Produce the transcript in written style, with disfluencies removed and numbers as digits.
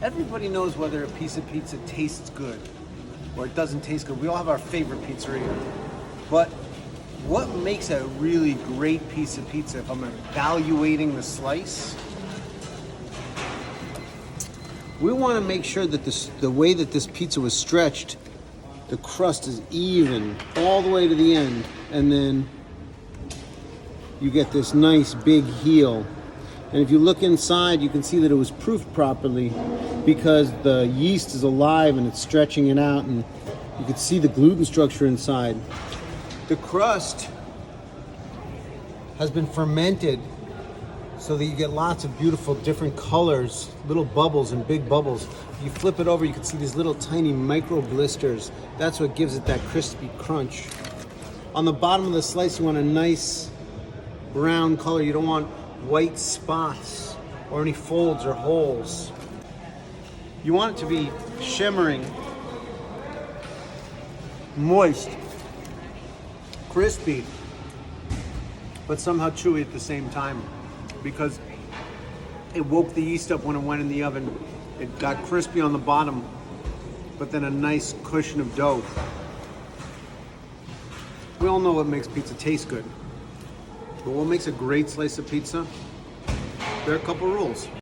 Everybody knows whether a piece of pizza tastes good or it doesn't taste good. We all have our favorite pizzeria. But what makes a really great piece of pizza, if I'm evaluating the slice, we want to make sure that the way that this pizza was stretched, the crust is even all the way to the end, and then you get this nice big heel. And if you look inside, you can see that it was proofed properly because the yeast is alive and it's stretching it out, and you can see the gluten structure inside. The crust has been fermented so that you get lots of beautiful different colors, little bubbles and big bubbles. If you flip it over, you can see these little tiny micro blisters. That's what gives it that crispy crunch. On the bottom of the slice, you want a nice brown color. You don't want white spots or any folds or holes. You want it to be shimmering, moist, crispy, but somehow chewy at the same time, because it woke the yeast up when it went in the oven. It got crispy on the bottom, but then a nice cushion of dough. We all know what makes pizza taste good. But what makes a great slice of pizza? There are a couple rules.